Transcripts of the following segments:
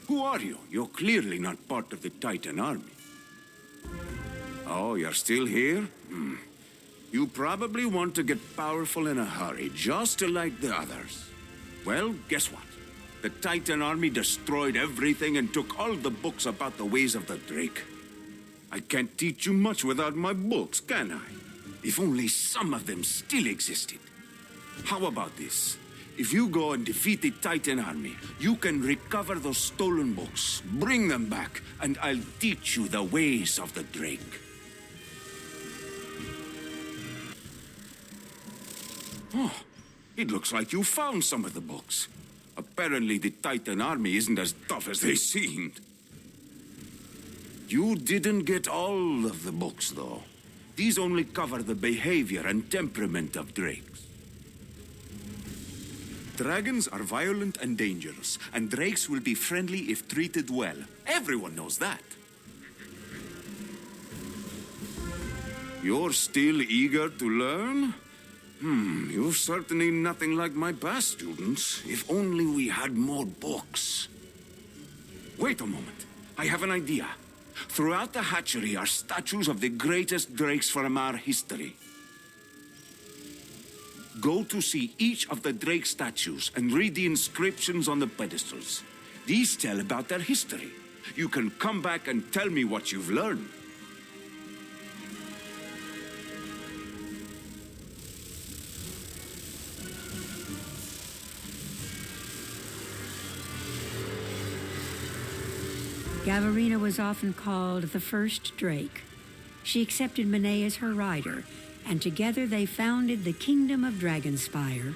Who are you? You're clearly not part of the Titan army. Oh, you're still here? You probably want to get powerful in a hurry, just like the others. Well, guess what? The Titan army destroyed everything and took all the books about the ways of the Drake. I can't teach you much without my books, can I? If only some of them still existed. How about this? If you go and defeat the Titan army, you can recover those stolen books, bring them back, and I'll teach you the ways of the Drake. Oh, it looks like you found some of the books. Apparently the Titan army isn't as tough as they seemed. You didn't get all of the books, though. These only cover the behavior and temperament of drakes. Dragons are violent and dangerous, and drakes will be friendly if treated well. Everyone knows that. You're still eager to learn? You're certainly nothing like my past students. If only we had more books. Wait a moment. I have an idea. Throughout the hatchery are statues of the greatest drakes from our history. Go to see each of the drake statues and read the inscriptions on the pedestals. These tell about their history. You can come back and tell me what you've learned. Gavarina was often called the first Drake. She accepted Manet as her rider, and together they founded the Kingdom of Dragonsypre.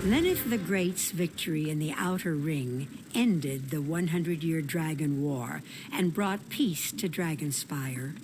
Lenneth the Great's victory in the Outer Ring ended the 100-year Dragon War and brought peace to Dragonsypre.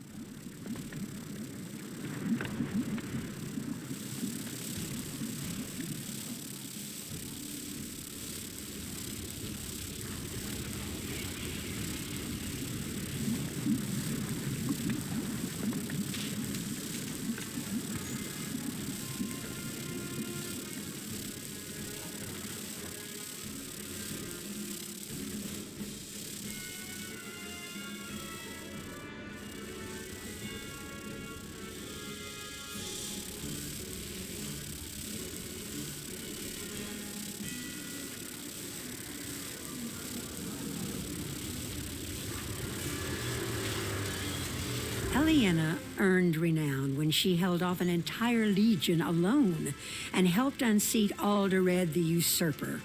Eliana earned renown when she held off an entire legion alone and helped unseat Alderred the Usurper.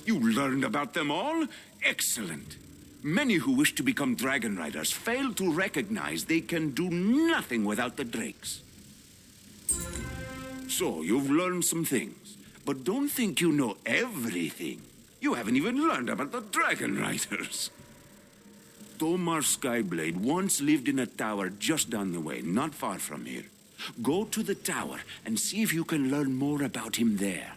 You learned about them all? Excellent. Many who wish to become dragon riders fail to recognize they can do nothing without the drakes. So, you've learned some things, but don't think you know everything. You haven't even learned about the dragon riders. Tomar Skyblade once lived in a tower just down the way, not far from here. Go to the tower and see if you can learn more about him there.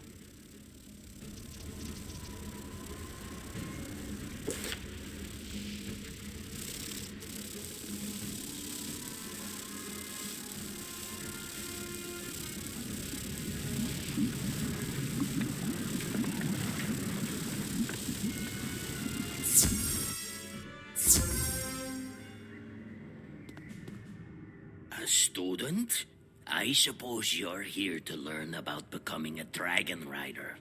Student, I suppose you're here to learn about becoming a dragon rider.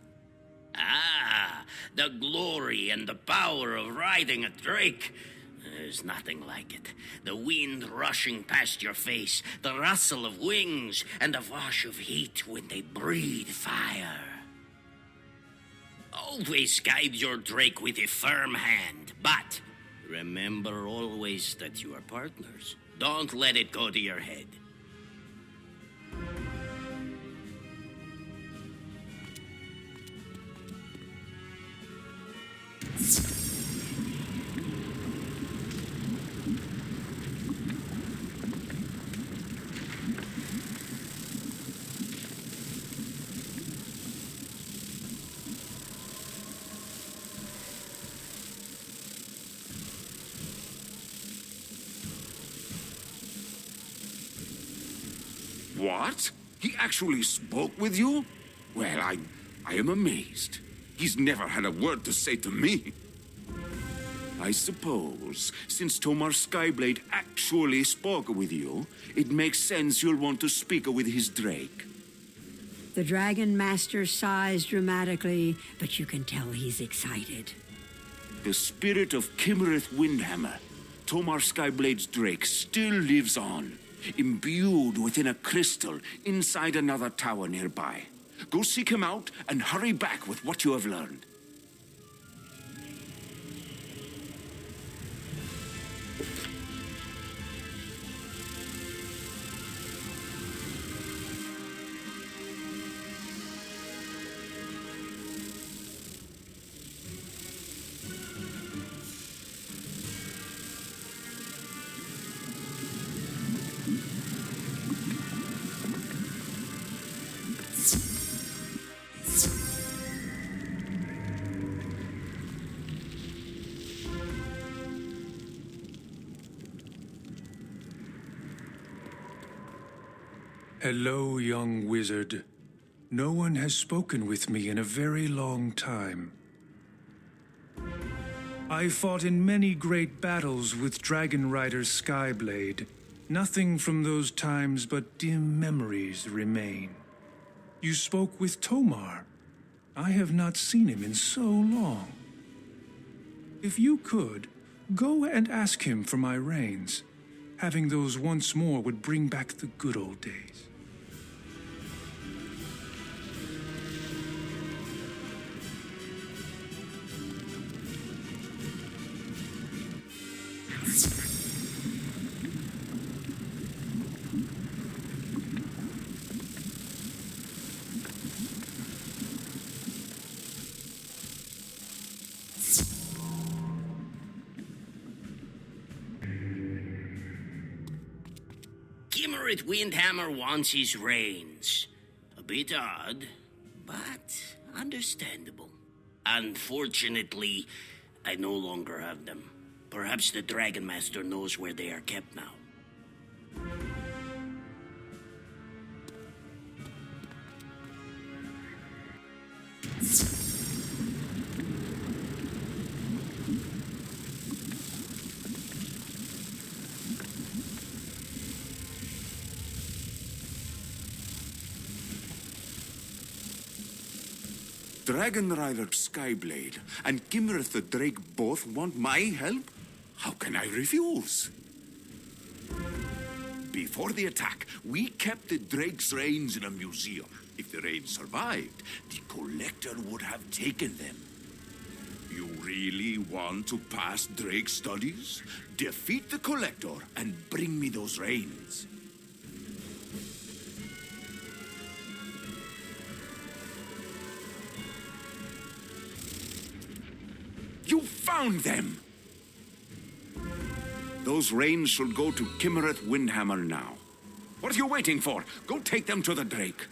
Ah, the glory and the power of riding a drake. There's nothing like it. The wind rushing past your face, the rustle of wings, and the wash of heat when they breathe fire. Always guide your drake with a firm hand, but Remember always that you are partners. Don't let it go to your head. What? He actually spoke with you? Well, I am amazed. He's never had a word to say to me. I suppose, since Tomar Skyblade actually spoke with you, it makes sense you'll want to speak with his drake. The Dragon Master sighs dramatically, but you can tell he's excited. The spirit of Kimmereth Windhammer, Tomar Skyblade's drake, still lives on, imbued within a crystal inside another tower nearby. Go seek him out and hurry back with what you have learned. Hello, young wizard. No one has spoken with me in a very long time. I fought in many great battles with Dragon Rider Skyblade. Nothing from those times but dim memories remain. You spoke with Tomar. I have not seen him in so long. If you could, go and ask him for my reins. Having those once more would bring back the good old days. Kimmereth Windhammer wants his reins. A bit odd, but understandable. Unfortunately, I no longer have them. Perhaps the Dragon Master knows where they are kept now. Dragon Rider Skyblade and Kimmereth the Drake both want my help? How can I refuse? Before the attack, we kept the Drake's reins in a museum. If the reins survived, the Collector would have taken them. You really want to pass Drake studies? Defeat the Collector and bring me those reins. You found them! Those reins should go to Kimmereth Windhammer now. What are you waiting for? Go take them to the Drake.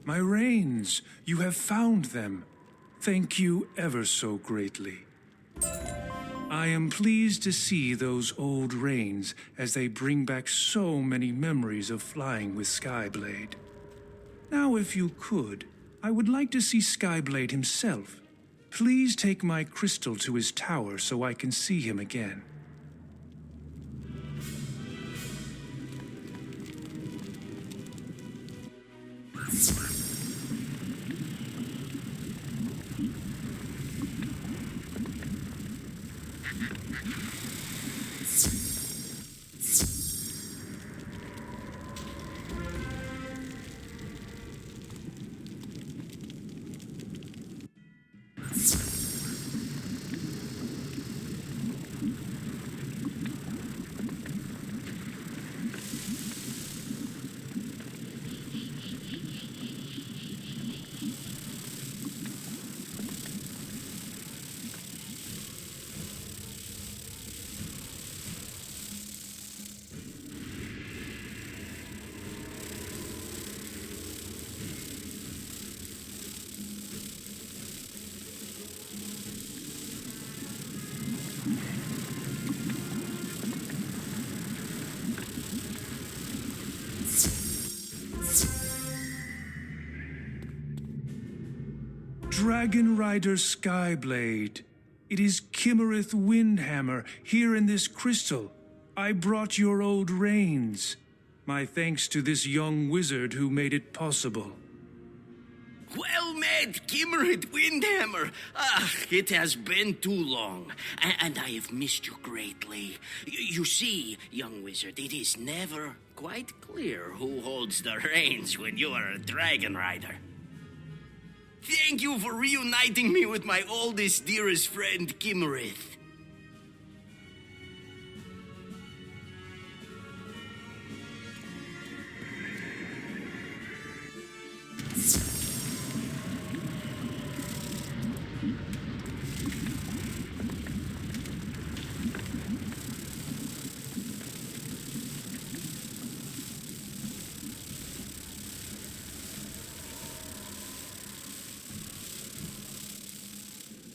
My reins! You have found them. Thank you ever so greatly. I am pleased to see those old reins as they bring back so many memories of flying with Skyblade. Now, if you could, I would like to see Skyblade himself. Please take my crystal to his tower so I can see him again. Dragon Rider Skyblade. It is Kimmereth Windhammer, here in this crystal. I brought your old reins. My thanks to this young wizard who made it possible. Well met, Kimmerid Windhammer. It has been too long, and I have missed you greatly. You see, young wizard, it is never quite clear who holds the reins when you are a dragon rider. Thank you for reuniting me with my oldest, dearest friend, Kimmerith.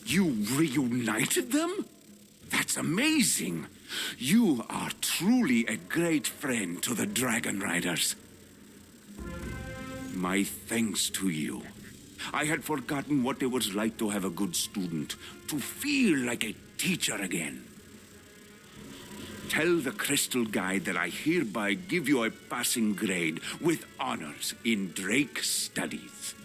You reunited them? That's amazing. You are truly a great friend to the Dragon Riders. My thanks to you. I had forgotten what it was like to have a good student, to feel like a teacher again. Tell the Crystal Guide that I hereby give you a passing grade with honors in Drake Studies.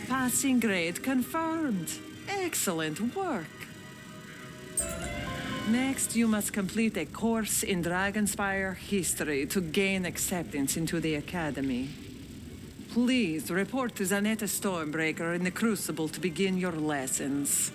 Passing grade confirmed. Excellent work. Next, you must complete a course in Dragonsypre history to gain acceptance into the Academy. Please report to Zanetta Stormbreaker in the Crucible to begin your lessons.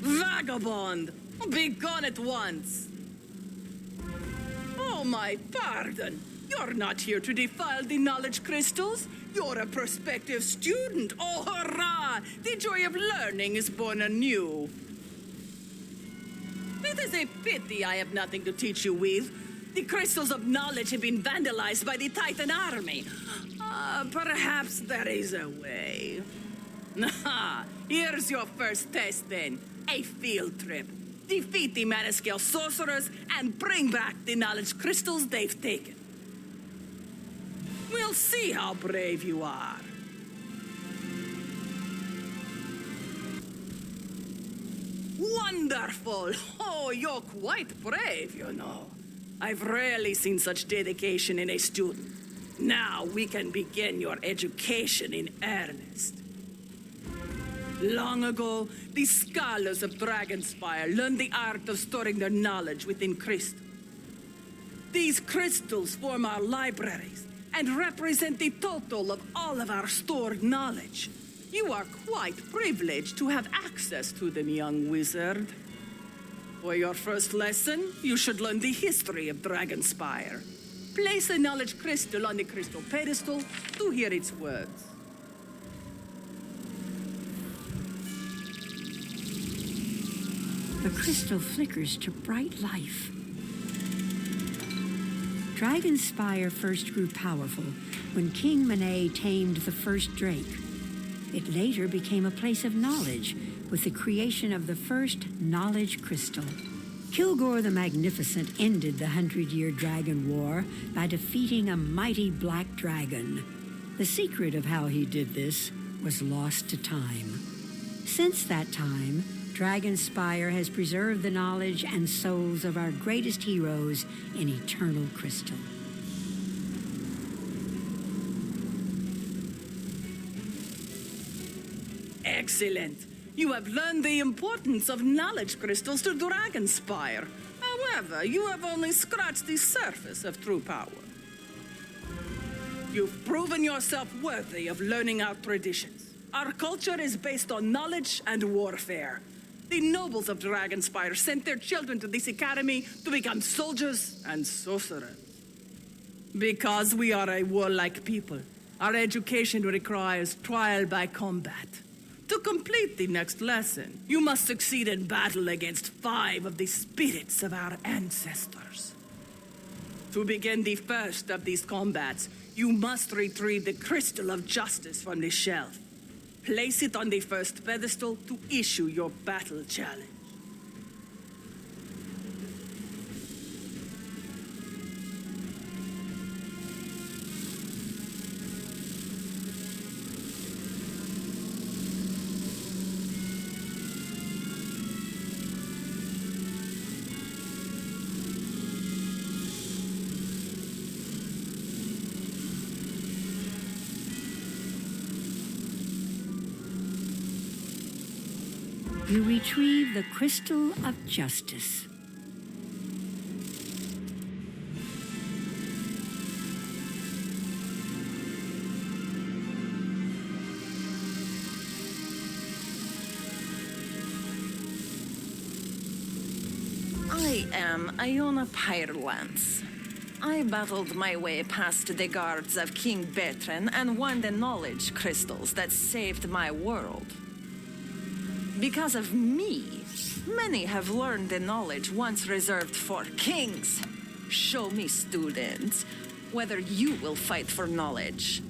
Vagabond! Be gone at once! Oh, my pardon. You're not here to defile the knowledge crystals. You're a prospective student. Oh, hurrah! The joy of learning is born anew. It is a pity I have nothing to teach you with. The crystals of knowledge have been vandalized by the Titan army. Perhaps there is a way. Here's your first test, then. A field trip. Defeat the Maniscale sorcerers and bring back the knowledge crystals they've taken. We'll see how brave you are. Wonderful! Oh, you're quite brave, you know. I've rarely seen such dedication in a student. Now we can begin your education in earnest. Long ago, the scholars of Dragonspire learned the art of storing their knowledge within crystals. These crystals form our libraries and represent the total of all of our stored knowledge. You are quite privileged to have access to them, young wizard. For your first lesson, you should learn the history of Dragonspire. Place a knowledge crystal on the crystal pedestal to hear its words. The crystal flickers to bright life. Dragonspire first grew powerful when King Monet tamed the first drake. It later became a place of knowledge with the creation of the first knowledge crystal. Kilgore the Magnificent ended the 100-Year Dragon War by defeating a mighty black dragon. The secret of how he did this was lost to time. Since that time, Dragonspire has preserved the knowledge and souls of our greatest heroes in eternal crystal. Excellent. You have learned the importance of knowledge crystals to Dragonspire. However, you have only scratched the surface of true power. You've proven yourself worthy of learning our traditions. Our culture is based on knowledge and warfare. The nobles of Dragonspire sent their children to this academy to become soldiers and sorcerers. Because we are a warlike people, our education requires trial by combat. To complete the next lesson, you must succeed in battle against 5 of the spirits of our ancestors. To begin the first of these combats, you must retrieve the Crystal of Justice from the shelf. Place it on the first pedestal to issue your battle challenge. You retrieve the Crystal of Justice. I am Iona Pyrelance. I battled my way past the guards of King Bertrand and won the knowledge crystals that saved my world. Because of me, many have learned the knowledge once reserved for kings. Show me, students, whether you will fight for knowledge.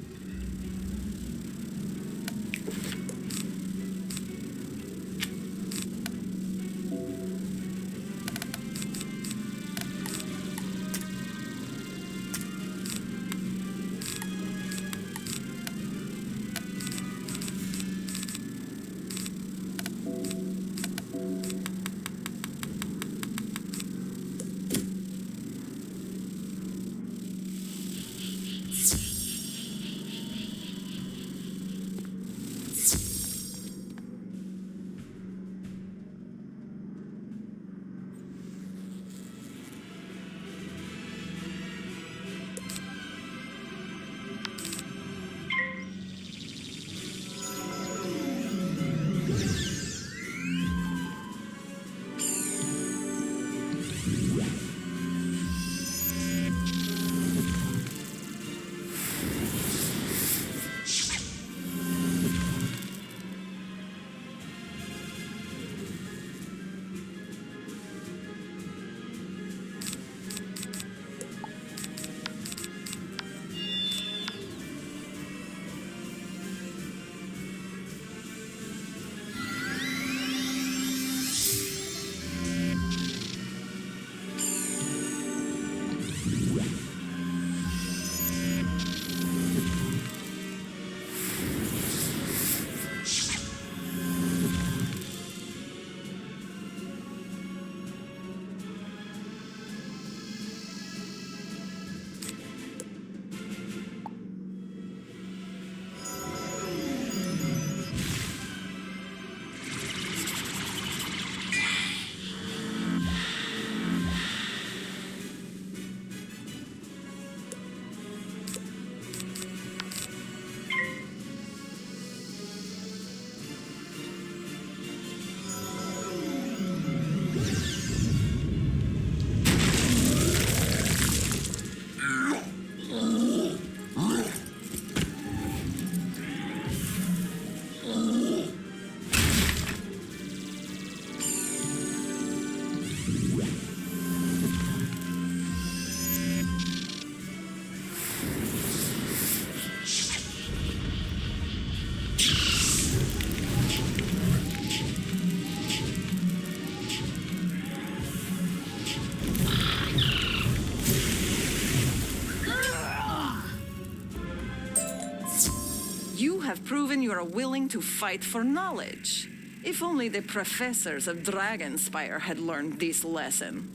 You have proven you are willing to fight for knowledge. If only the professors of Dragonsypre had learned this lesson.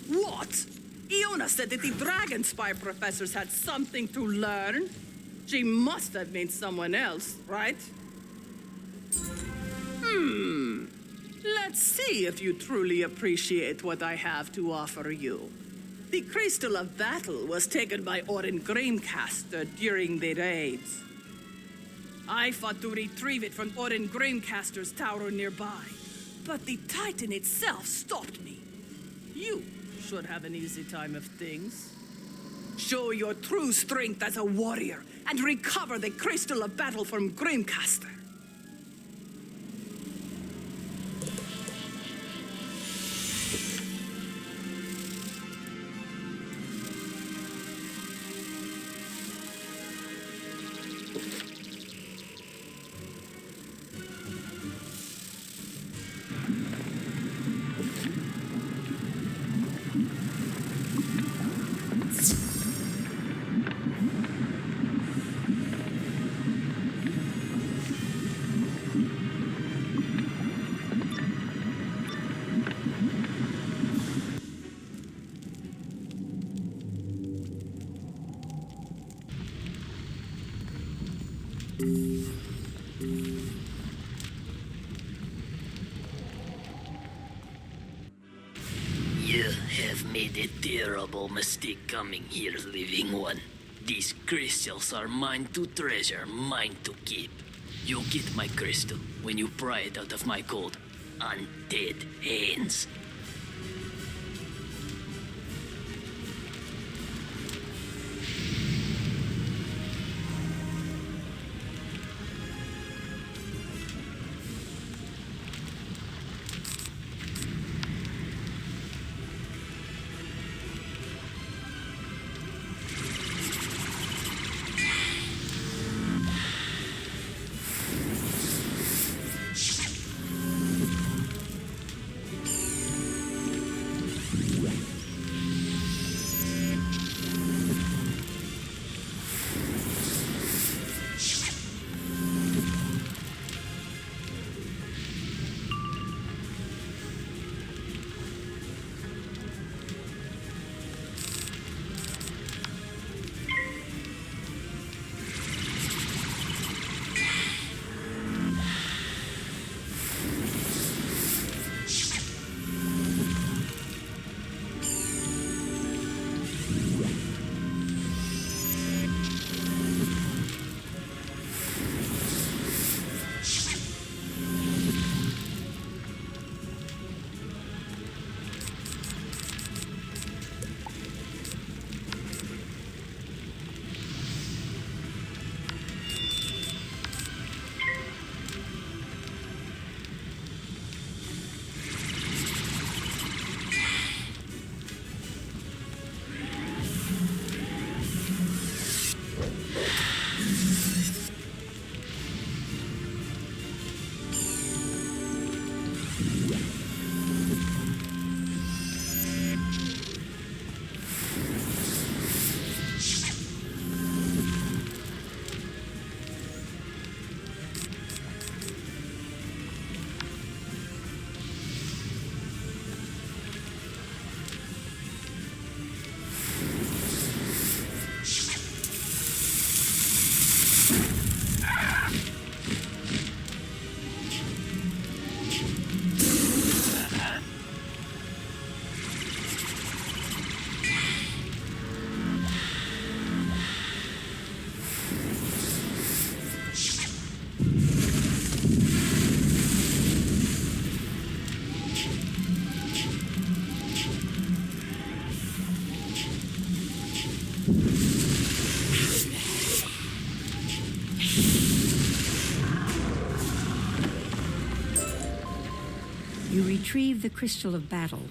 What? Iona said that the Dragonsypre professors had something to learn. She must have meant someone else, right? Let's see if you truly appreciate what I have to offer you. The Crystal of Battle was taken by Orin Gramecaster during the raids. I fought to retrieve it from Orin Gramecaster's tower nearby, but the Titan itself stopped me. You should have an easy time of things. Show your true strength as a warrior and recover the Crystal of Battle from Gramecaster. You have made a terrible mistake coming here, living one. These crystals are mine to treasure, mine to keep. You get my crystal when you pry it out of my cold, undead hands. You retrieve the Crystal of Battle.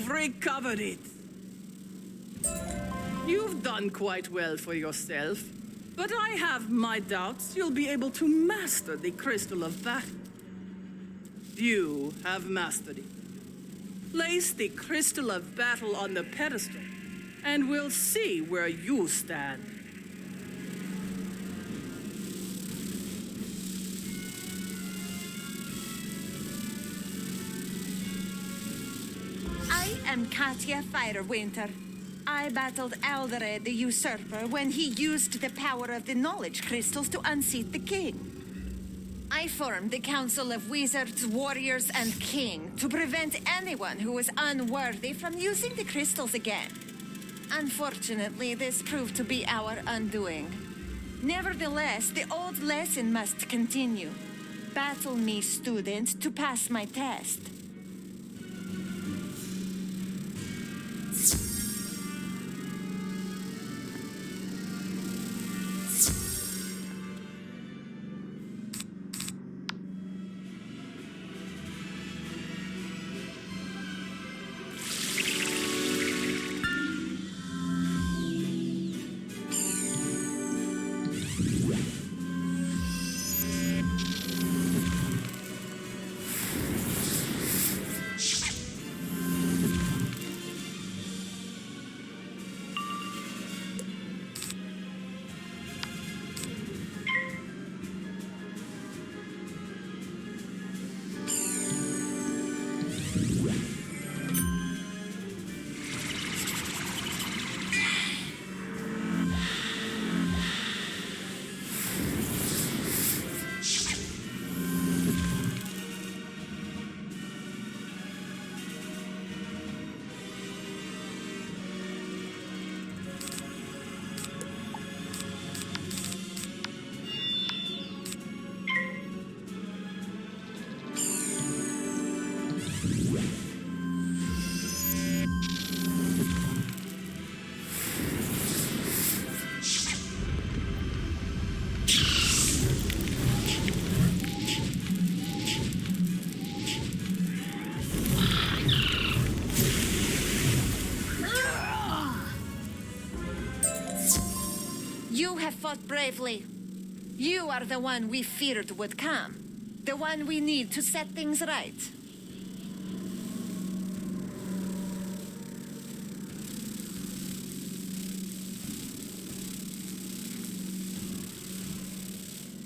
You've recovered it. You've done quite well for yourself, but I have my doubts you'll be able to master the Crystal of Battle. You have mastered it. Place the Crystal of Battle on the pedestal, and we'll see where you stand. I am Katya Firewinter. I battled Aldered the Usurper when he used the power of the knowledge crystals to unseat the king. I formed the Council of Wizards, Warriors, and King to prevent anyone who was unworthy from using the crystals again. Unfortunately, this proved to be our undoing. Nevertheless, the old lesson must continue. Battle me, student, to pass my test. You have fought bravely. You are the one we feared would come. The one we need to set things right.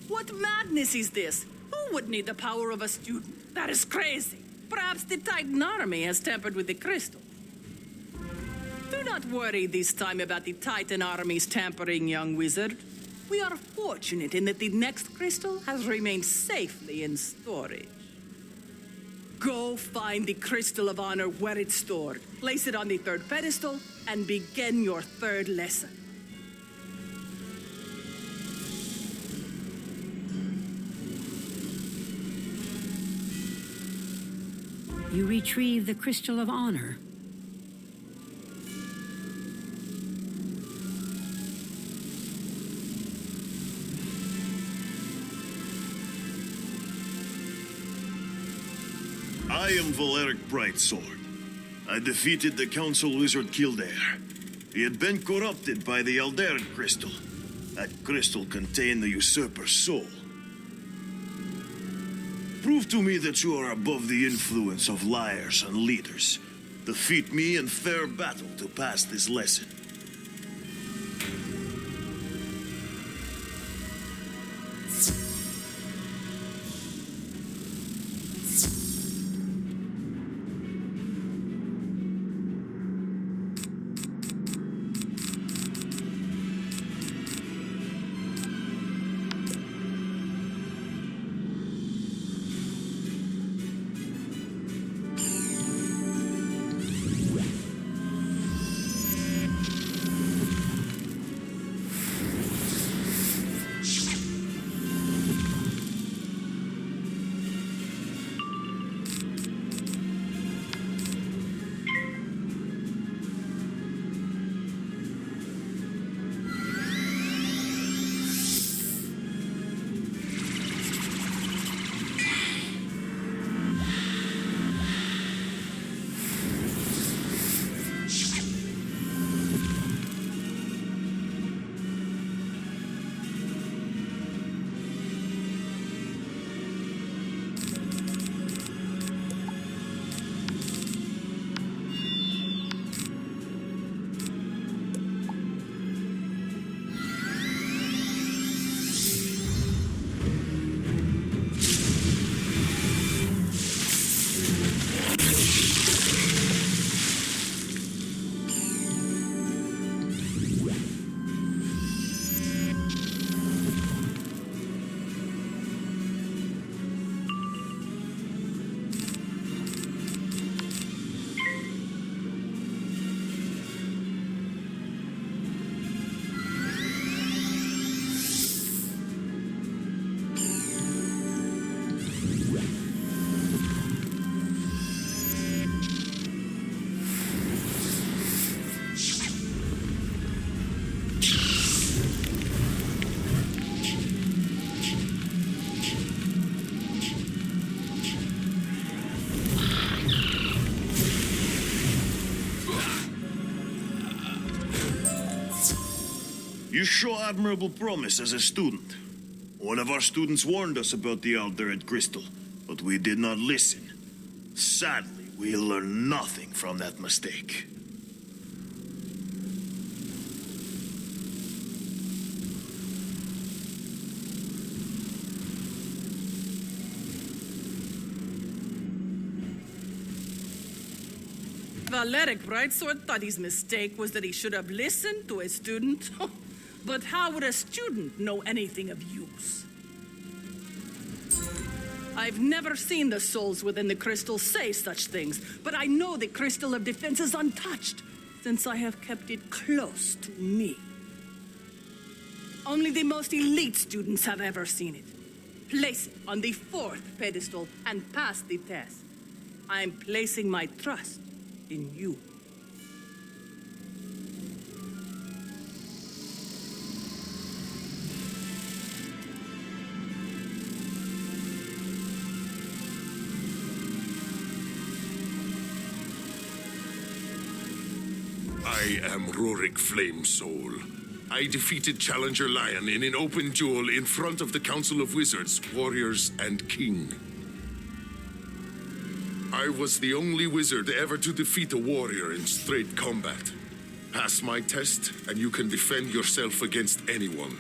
What madness is this? Who would need the power of a student? That is crazy. Perhaps the Titan army has tampered with the crystal. Do not worry this time about the Titan army's tampering, young wizard. We are fortunate in that the next crystal has remained safely in storage. Go find the Crystal of Honor where it's stored, place it on the third pedestal, and begin your third lesson. You retrieve the Crystal of Honor. I am Valeric Brightsword. I defeated the Council Wizard Kildare. He had been corrupted by the Aldered Crystal. That crystal contained the Usurper's soul. Prove to me that you are above the influence of liars and leaders. Defeat me in fair battle to pass this lesson. You show admirable promise as a student. One of our students warned us about the Alderhead Crystal, but we did not listen. Sadly, we learned nothing from that mistake. Valeric Brightsword thought his mistake was that he should have listened to a student. But how would a student know anything of use? I've never seen the souls within the crystal say such things, but I know the crystal of defense is untouched, since I have kept it close to me. Only the most elite students have ever seen it. Place it on the 4th pedestal and pass the test. I'm placing my trust in you. I am Rorik Flamesoul. I defeated Challenger Lion in an open duel in front of the Council of Wizards, Warriors, and King. I was the only wizard ever to defeat a warrior in straight combat. Pass my test, and you can defend yourself against anyone.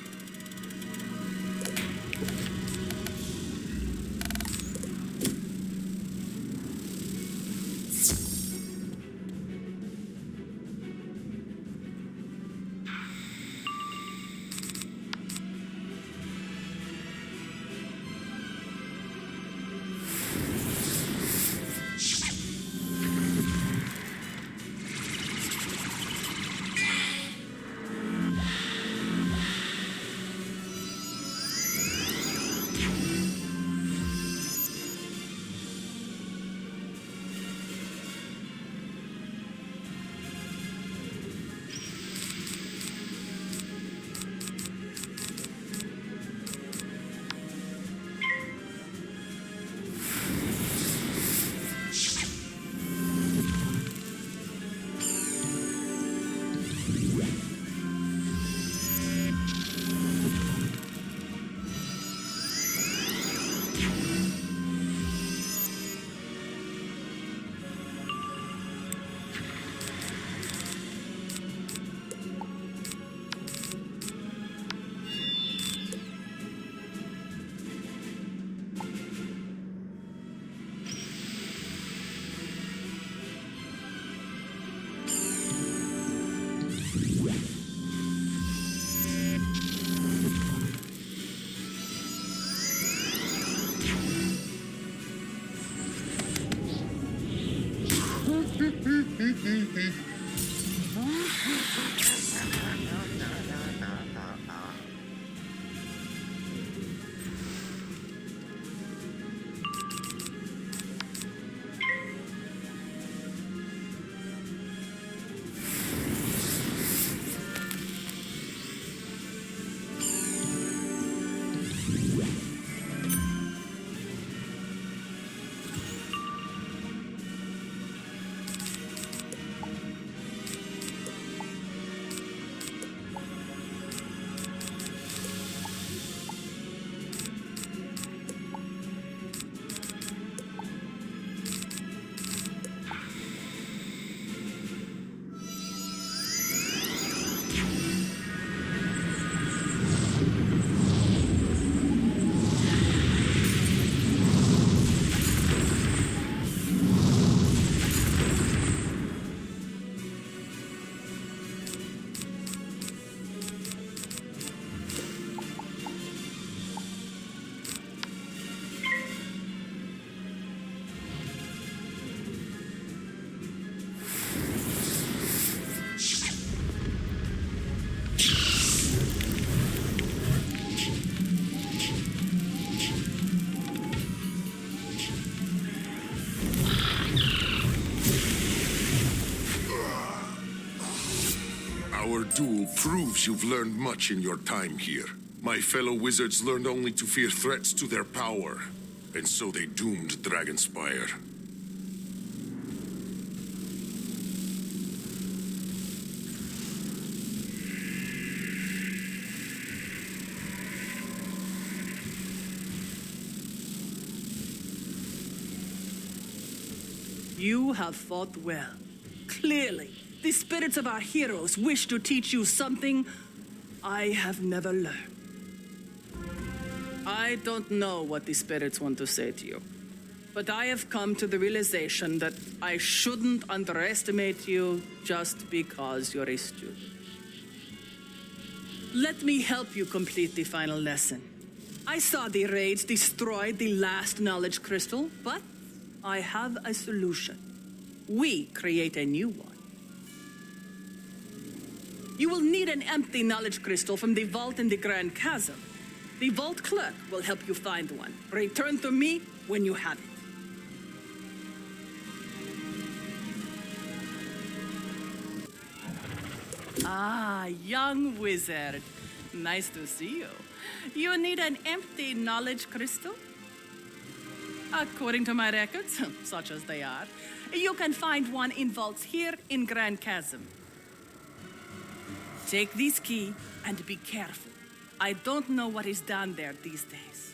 Our duel proves you've learned much in your time here. My fellow wizards learned only to fear threats to their power, and so they doomed Dragonsypre. You have fought well. Clearly, the spirits of our heroes wish to teach you something I have never learned. I don't know what the spirits want to say to you, but I have come to the realization that I shouldn't underestimate you just because you're a student. Let me help you complete the final lesson. I saw the raids destroy the last knowledge crystal, but I have a solution. We create a new one. You will need an empty knowledge crystal from the vault in the Grand Chasm. The vault clerk will help you find one. Return to me when you have it. Ah, young wizard. Nice to see you. You need an empty knowledge crystal? According to my records, such as they are, you can find one in vaults here in Grand Chasm. Take this key and be careful. I don't know what is down there these days.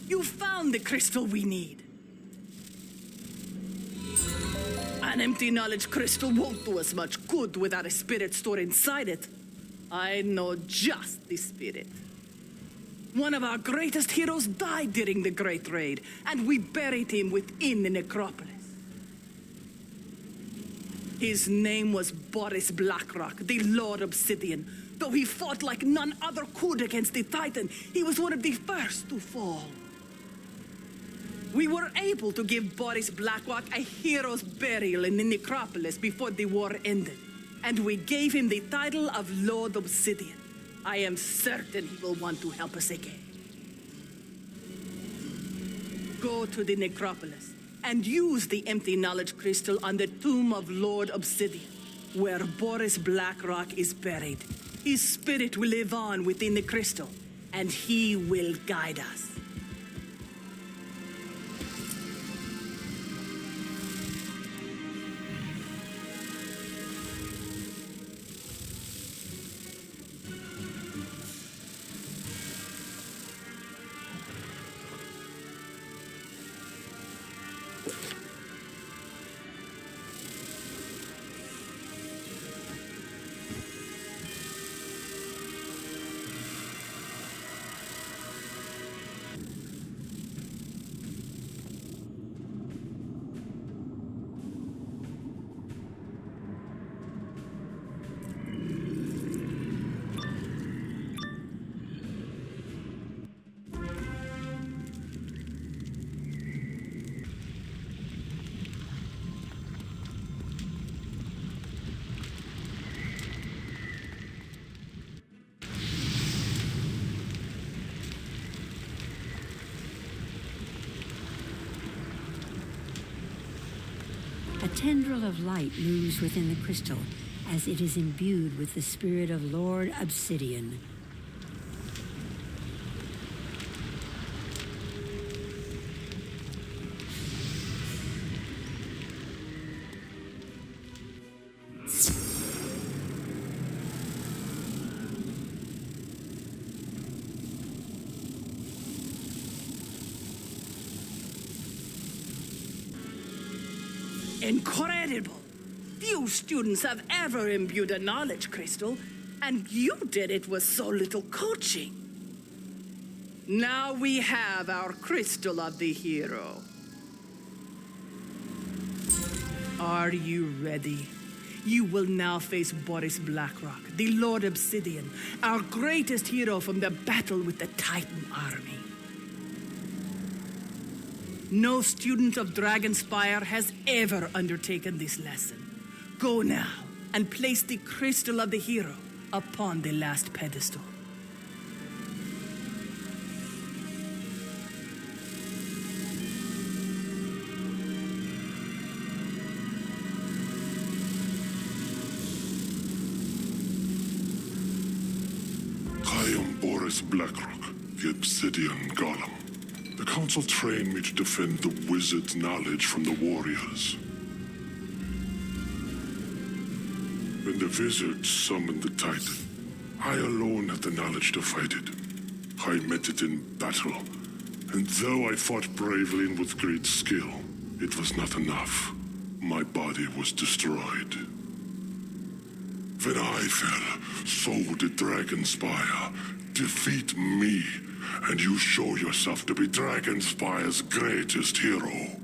You found the crystal we need. An empty knowledge crystal won't do us much good without a spirit stored inside it. I know just the spirit. One of our greatest heroes died during the Great Raid, and we buried him within the necropolis. His name was Boris Blackrock, the Lord Obsidian. Though he fought like none other could against the Titan, he was one of the first to fall. We were able to give Boris Blackrock a hero's burial in the necropolis before the war ended, and we gave him the title of Lord Obsidian. I am certain he will want to help us again. Go to the necropolis and use the empty knowledge crystal on the tomb of Lord Obsidian, where Boris Blackrock is buried. His spirit will live on within the crystal, and he will guide us. A tendril of light moves within the crystal as it is imbued with the spirit of Lord Obsidian. Incredible! Few students have ever imbued a knowledge crystal, and you did it with so little coaching. Now we have our crystal of the hero. Are you ready? You will now face Boris Blackrock, the Lord Obsidian, our greatest hero from the battle with the Titan army. No student of Dragonspire has ever undertaken this lesson. Go now and place the crystal of the hero upon the last pedestal. I am Boris Blackrock, the Obsidian Golem. The Council trained me to defend the wizard's knowledge from the warriors. When the wizard summoned the Titan, I alone had the knowledge to fight it. I met it in battle, and though I fought bravely and with great skill, it was not enough. My body was destroyed. When I fell, so did Dragonspire. Defeat me, and you show yourself to be Dragonspire's greatest hero.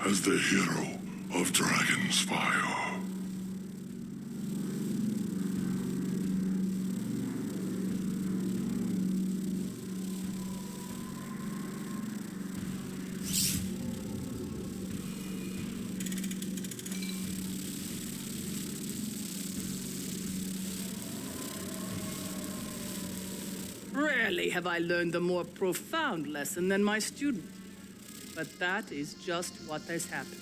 As the hero of Dragonspire. Rarely have I learned a more profound lesson than my student. But that is just what has happened.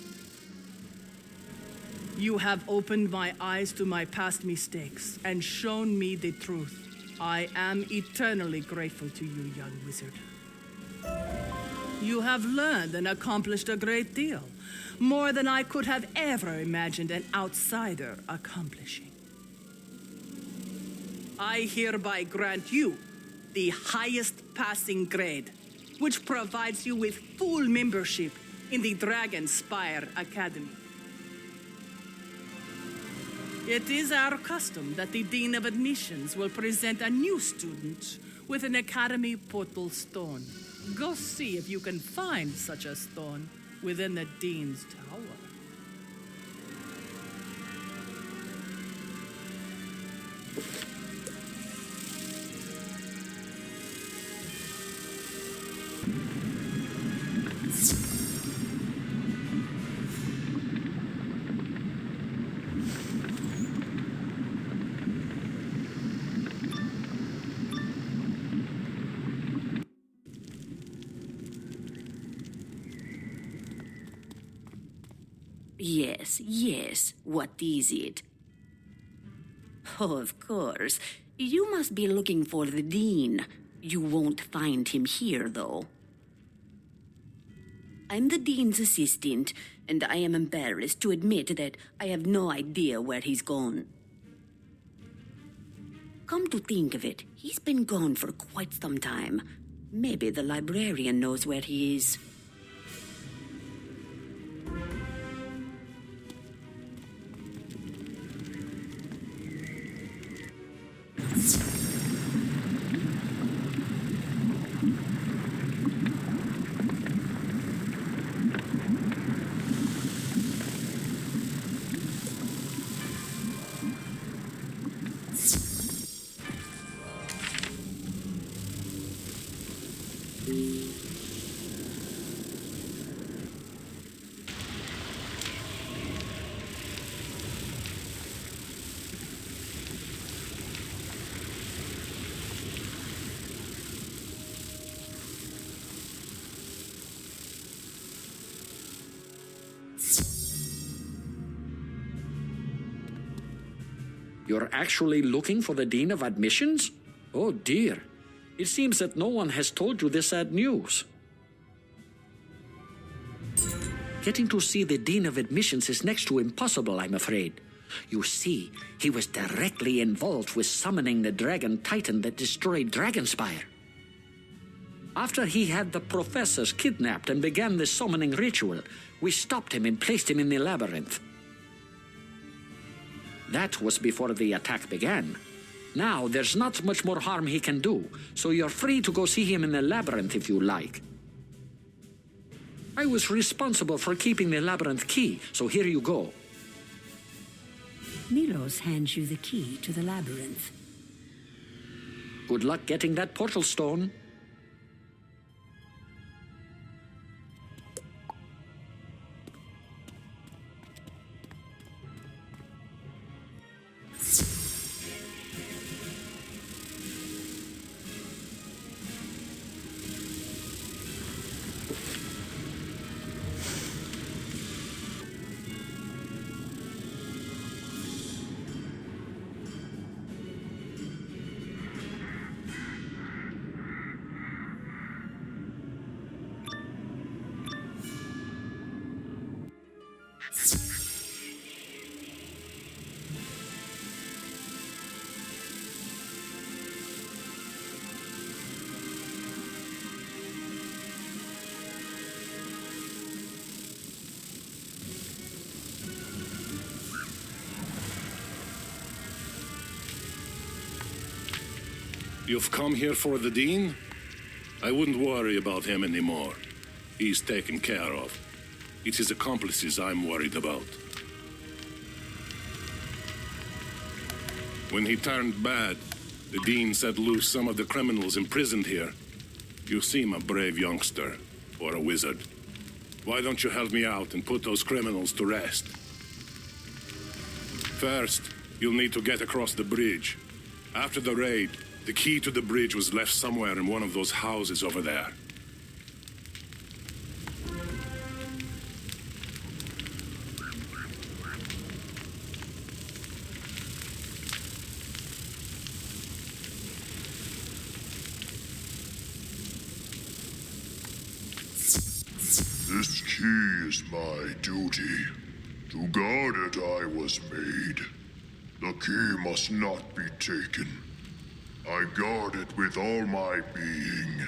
You have opened my eyes to my past mistakes and shown me the truth. I am eternally grateful to you, young wizard. You have learned and accomplished a great deal, more than I could have ever imagined an outsider accomplishing. I hereby grant you the highest passing grade, which provides you with full membership in the Dragonspire Academy. It is our custom that the Dean of Admissions will present a new student with an Academy portal stone. Go see if you can find such a stone within the Dean's tower. Yes, yes. What is it? Oh, of course. You must be looking for the Dean. You won't find him here, though. I'm the Dean's assistant, and I am embarrassed to admit that I have no idea where he's gone. Come to think of it, he's been gone for quite some time. Maybe the librarian knows where he is. You're actually looking for the Dean of Admissions? Oh dear. It seems that no one has told you this sad news. Getting to see the Dean of Admissions is next to impossible, I'm afraid. You see, he was directly involved with summoning the dragon titan that destroyed Dragonsypre. After he had the professors kidnapped and began the summoning ritual, we stopped him and placed him in the Labyrinth. That was before the attack began. Now, there's not much more harm he can do, so you're free to go see him in the Labyrinth if you like. I was responsible for keeping the Labyrinth key, so here you go. Milos hands you the key to the Labyrinth. Good luck getting that portal stone. You've come here for the Dean? I wouldn't worry about him anymore. He's taken care of. It's his accomplices I'm worried about. When he turned bad, the Dean set loose some of the criminals imprisoned here. You seem a brave youngster, or a wizard. Why don't you help me out and put those criminals to rest? First, you'll need to get across the bridge. After the raid, the key to the bridge was left somewhere in one of those houses over there. This key is my duty. To guard it I was made. The key must not be taken. I guard it with all my being.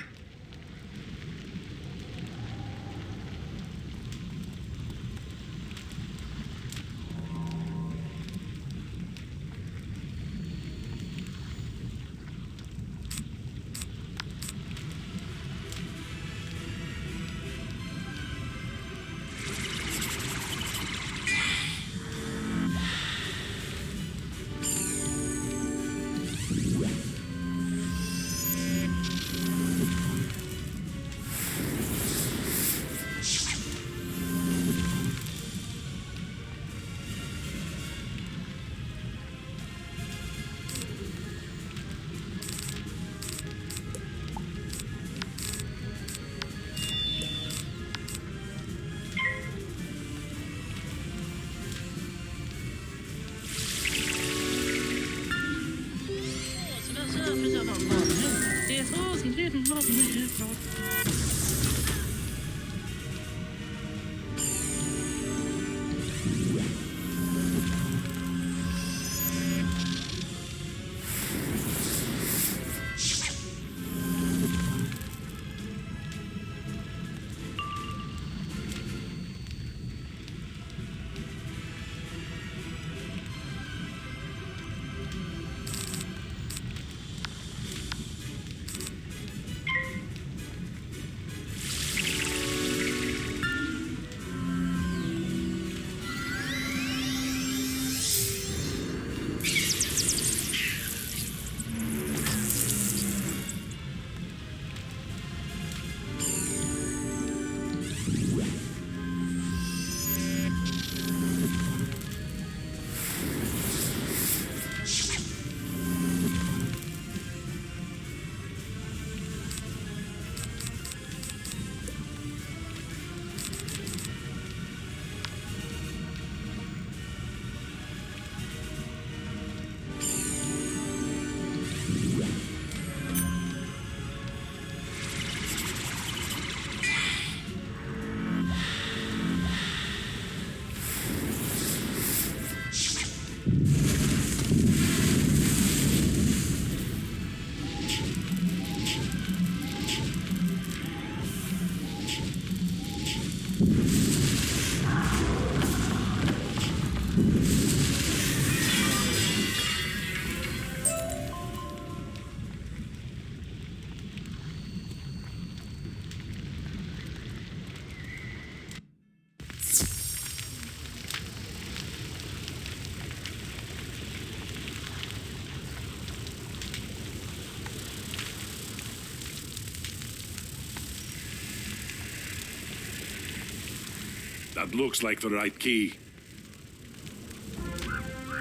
That looks like the right key.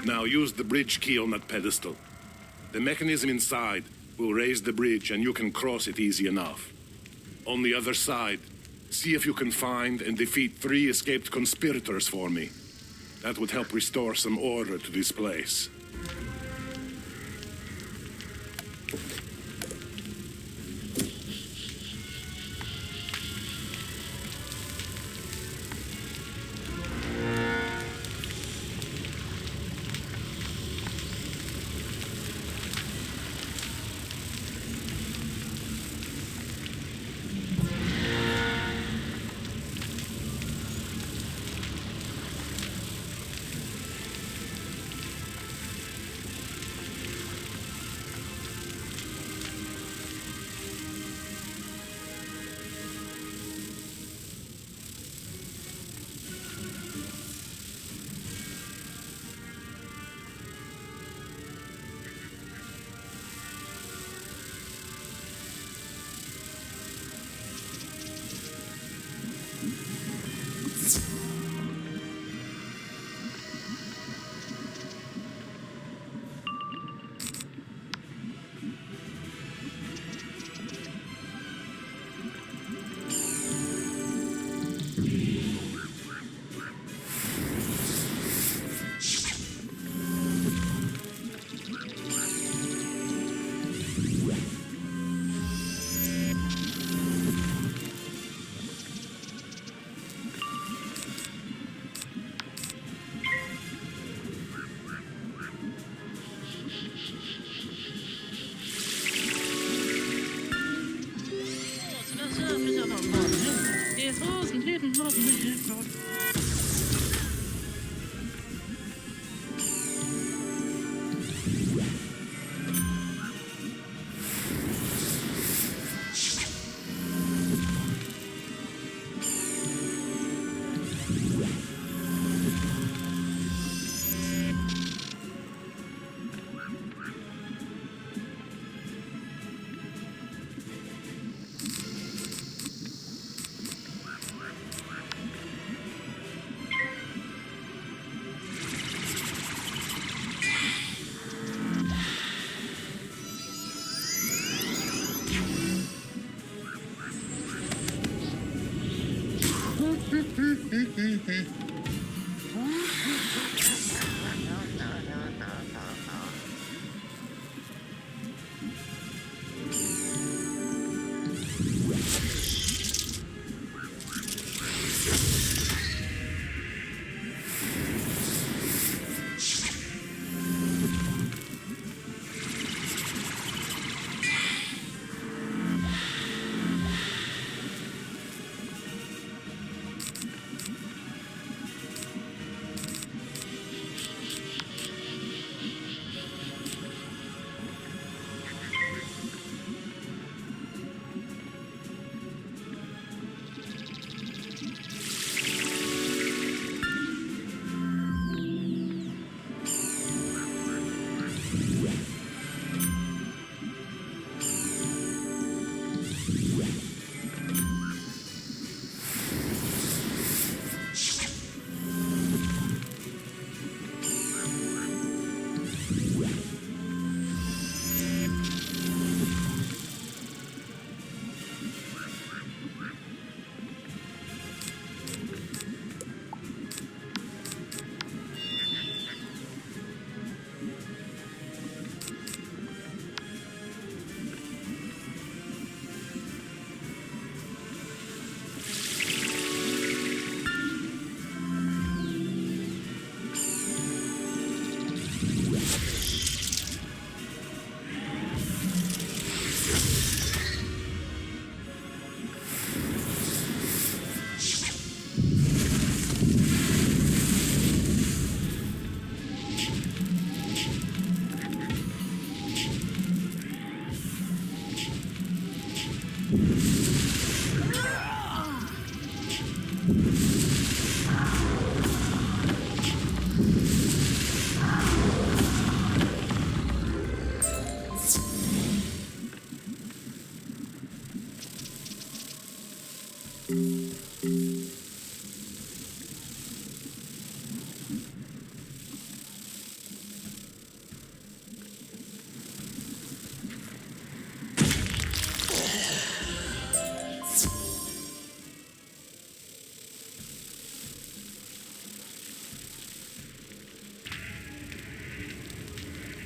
Now use the bridge key on that pedestal. The mechanism inside will raise the bridge and you can cross it easy enough. On the other side, see if you can find and defeat 3 escaped conspirators for me. That would help restore some order to this place.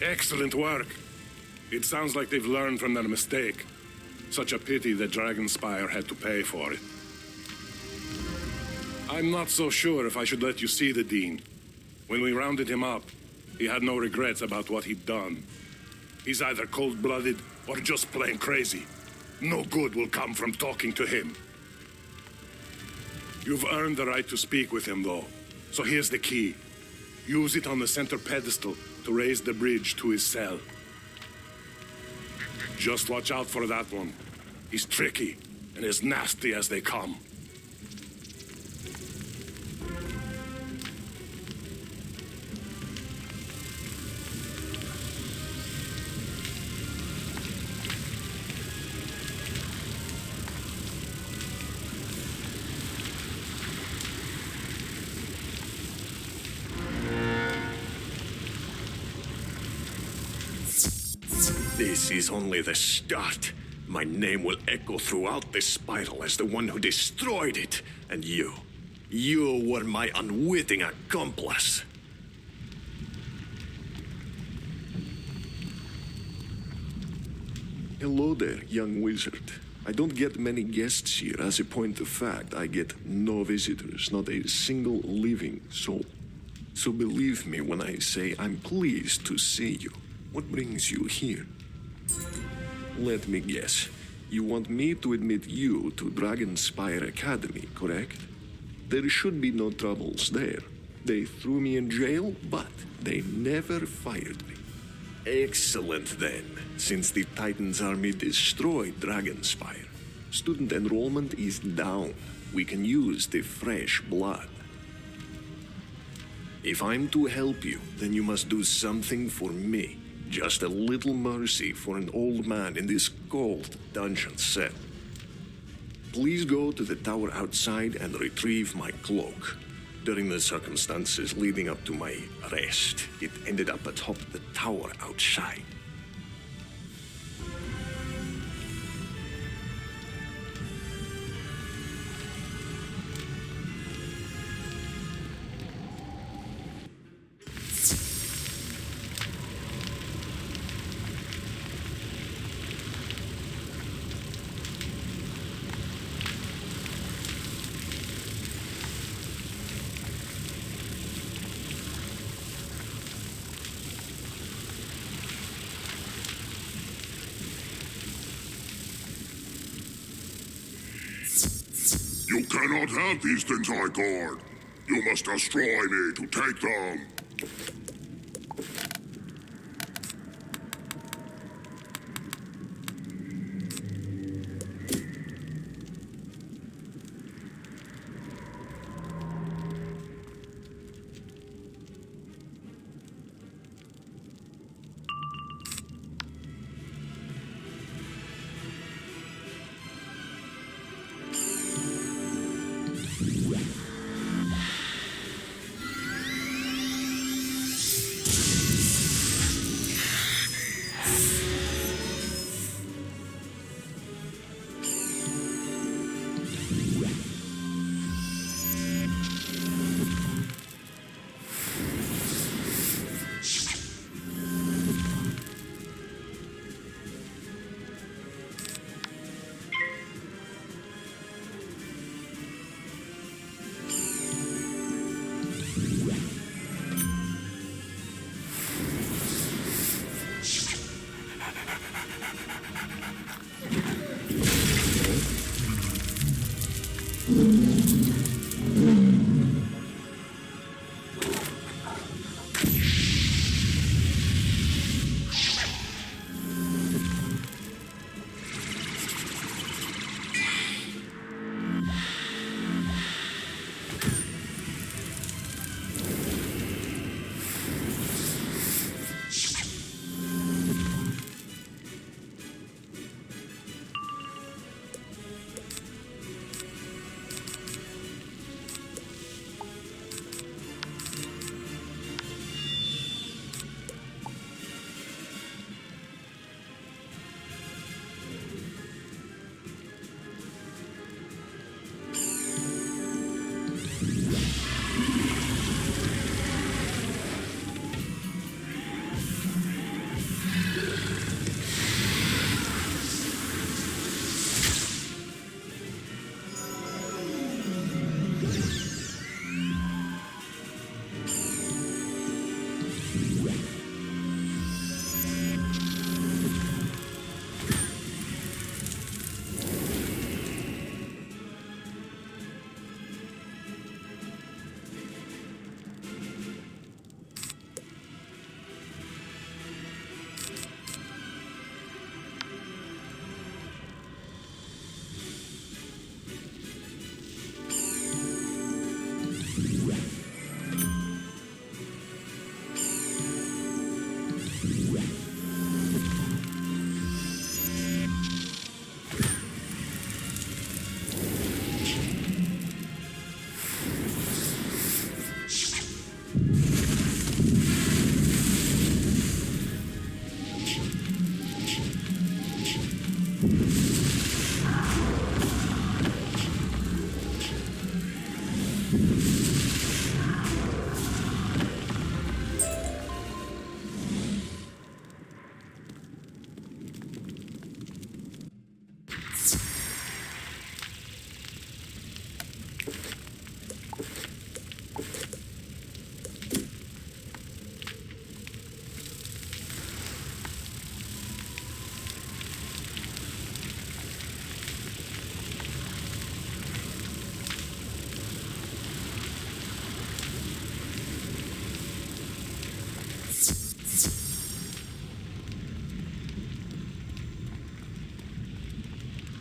Excellent work. It sounds like they've learned from their mistake. Such a pity that Dragonsypre had to pay for it. I'm not so sure if I should let you see the Dean. When we rounded him up, he had no regrets about what he'd done. He's either cold-blooded or just plain crazy. No good will come from talking to him. You've earned the right to speak with him, though. So here's the key. Use it on the center pedestal to raise the bridge to his cell. Just watch out for that one. He's tricky and as nasty as they come. This is only the start. My name will echo throughout this spiral as the one who destroyed it. And you were my unwitting accomplice. Hello there, young wizard. I don't get many guests here. As a point of fact, I get no visitors, not a single living soul. So believe me when I say I'm pleased to see you. What brings you here? Let me guess. You want me to admit you to Dragonsypre Academy, correct? There should be no troubles there. They threw me in jail, but they never fired me. Excellent then. Since the Titan's army destroyed Dragonsypre, student enrollment is down. We can use the fresh blood. If I'm to help you, then you must do something for me. Just a little mercy for an old man in this cold dungeon cell. Please go to the tower outside and retrieve my cloak. During the circumstances leading up to my arrest, it ended up atop the tower outside. You cannot have these things I guard. You must destroy me to take them.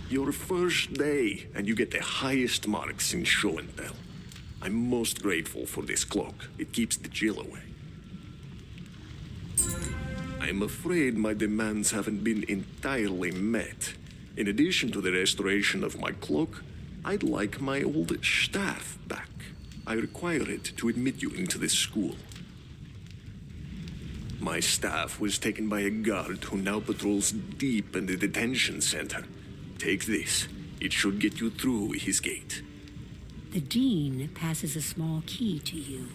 Your first day, and you get the highest marks in show and tell. I'm most grateful for this cloak. It keeps the chill away. I'm afraid my demands haven't been entirely met. In addition to the restoration of my cloak, I'd like my old staff back. I require it to admit you into this school. My staff was taken by a guard who now patrols deep in the detention center. Take this. It should get you through his gate. The Dean passes a small key to you.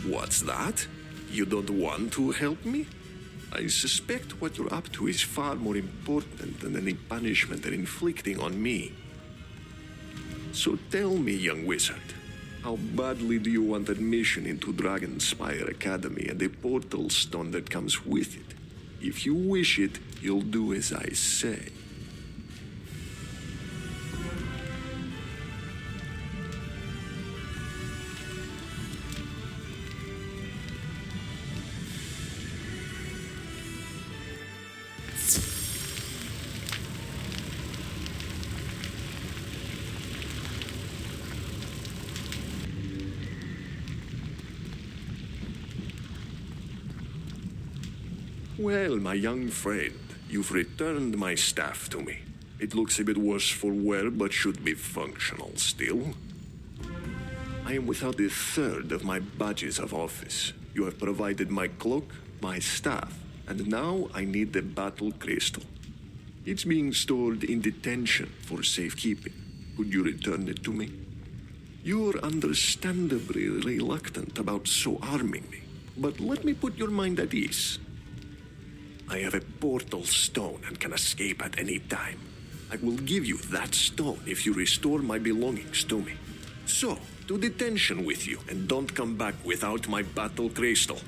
What's that? You don't want to help me? I suspect what you're up to is far more important than any punishment they're inflicting on me. So tell me, young wizard, how badly do you want admission into Dragonsypre Academy and the portal stone that comes with it? If you wish it, you'll do as I say. Well, my young friend, you've returned my staff to me. It looks a bit worse for wear, but should be functional still. I am without a third of my badges of office. You have provided my cloak, my staff, and now I need the battle crystal. It's being stored in detention for safekeeping. Could you return it to me? You're understandably reluctant about so arming me, but let me put your mind at ease. I have a portal stone and can escape at any time. I will give you that stone if you restore my belongings to me. So, to detention with you, and don't come back without my battle crystal.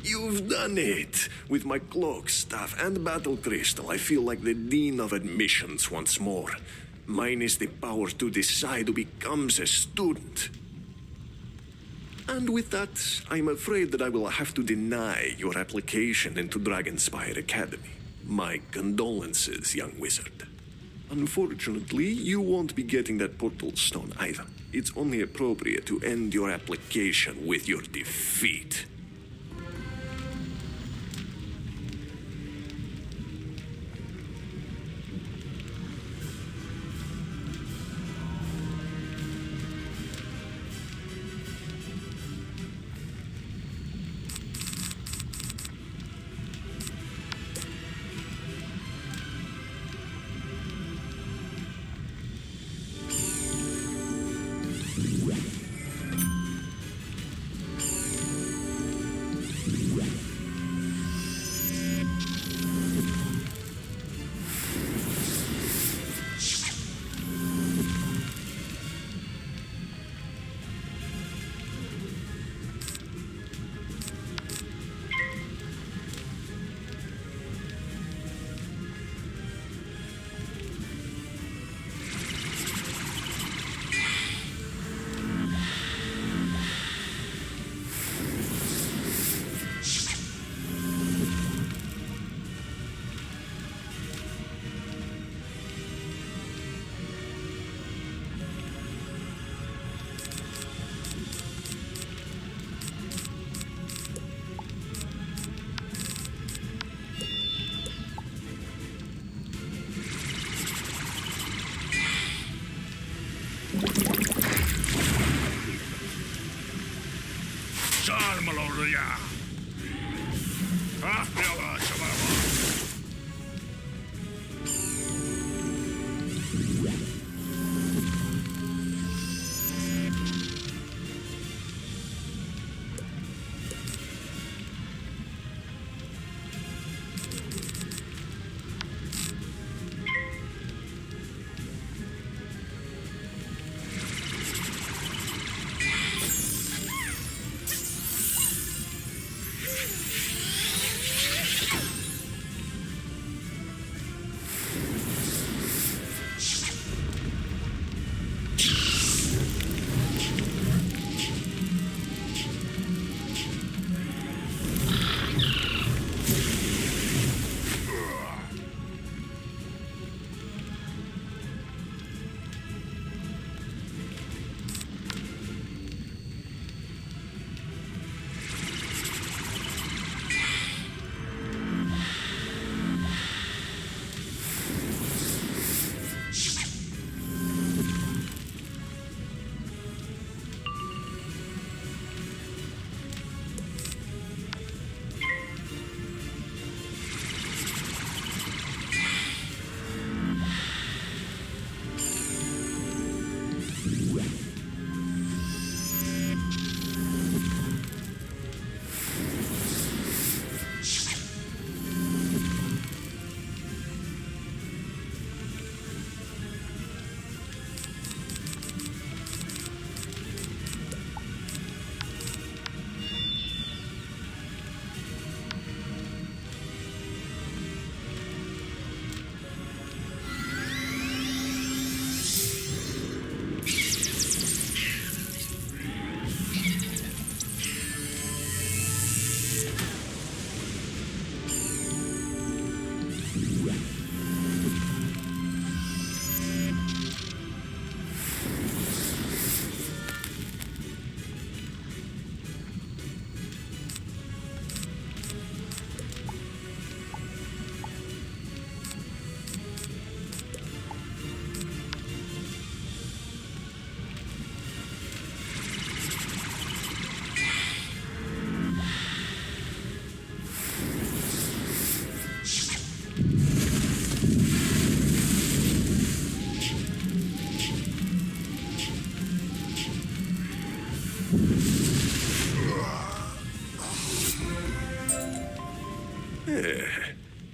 You've done it! With my cloak, staff, and battle crystal, I feel like the Dean of Admissions once more. Mine is the power to decide who becomes a student. And with that, I'm afraid that I will have to deny your application into Dragonsypre Academy. My condolences, young wizard. Unfortunately, you won't be getting that portal stone either. It's only appropriate to end your application with your defeat.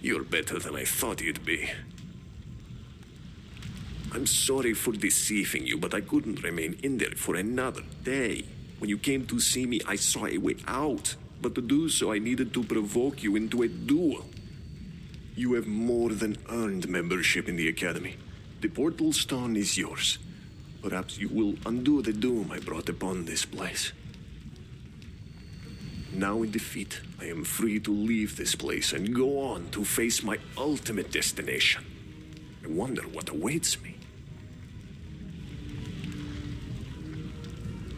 You're better than I thought you'd be. I'm sorry for deceiving you, but I couldn't remain in there for another day. When you came to see me, I saw a way out. But to do so, I needed to provoke you into a duel. You have more than earned membership in the Academy. The portal stone is yours. Perhaps you will undo the doom I brought upon this place. Now in defeat, I am free to leave this place and go on to face my ultimate destination. I wonder what awaits me.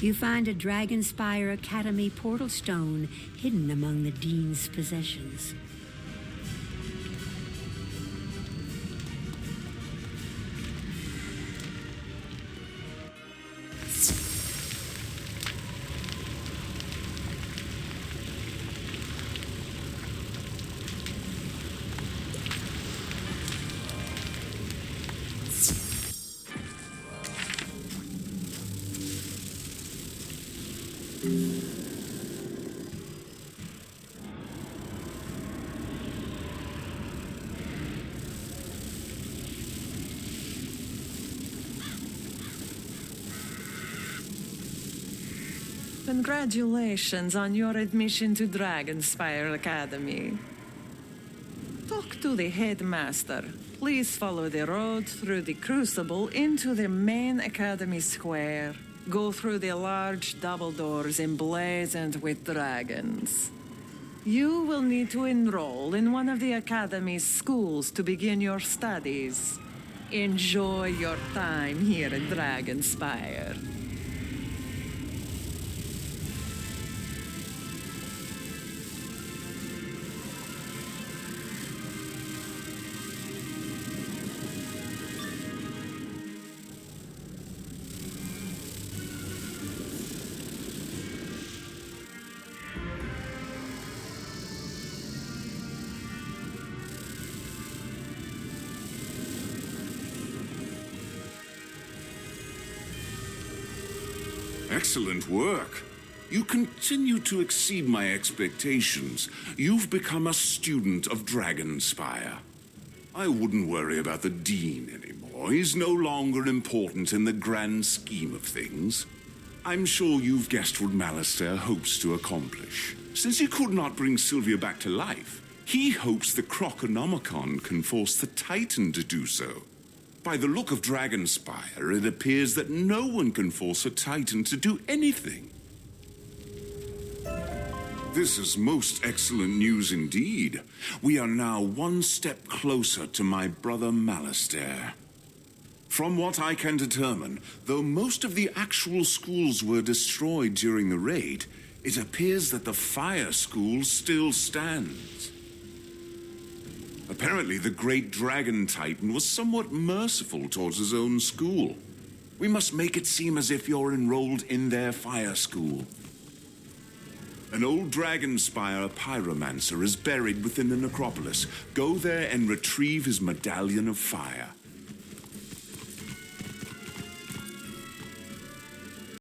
You find a Dragonsypre Academy portal stone hidden among the Dean's possessions. Congratulations on your admission to Dragonsypre Academy. Talk to the headmaster. Please follow the road through the crucible into the main academy square. Go through the large double doors emblazoned with dragons. You will need to enroll in one of the academy's schools to begin your studies. Enjoy your time here at Dragonsypre. Excellent work. You continue to exceed my expectations. You've become a student of Dragonsypre. I wouldn't worry about the Dean anymore. He's no longer important in the grand scheme of things. I'm sure you've guessed what Malistaire hopes to accomplish. Since he could not bring Sylvia back to life, He hopes the Croconomicon can force the Titan to do so. By the look of Dragonspire, it appears that no one can force a Titan to do anything. This is most excellent news indeed. We are now one step closer to my brother Malistaire. From what I can determine, though most of the actual schools were destroyed during the raid, it appears that the Fire School still stands. Apparently, the great Dragon Titan was somewhat merciful towards his own school. We must make it seem as if you're enrolled in their Fire School. An old Dragonspire pyromancer is buried within the necropolis. Go there and retrieve his medallion of fire.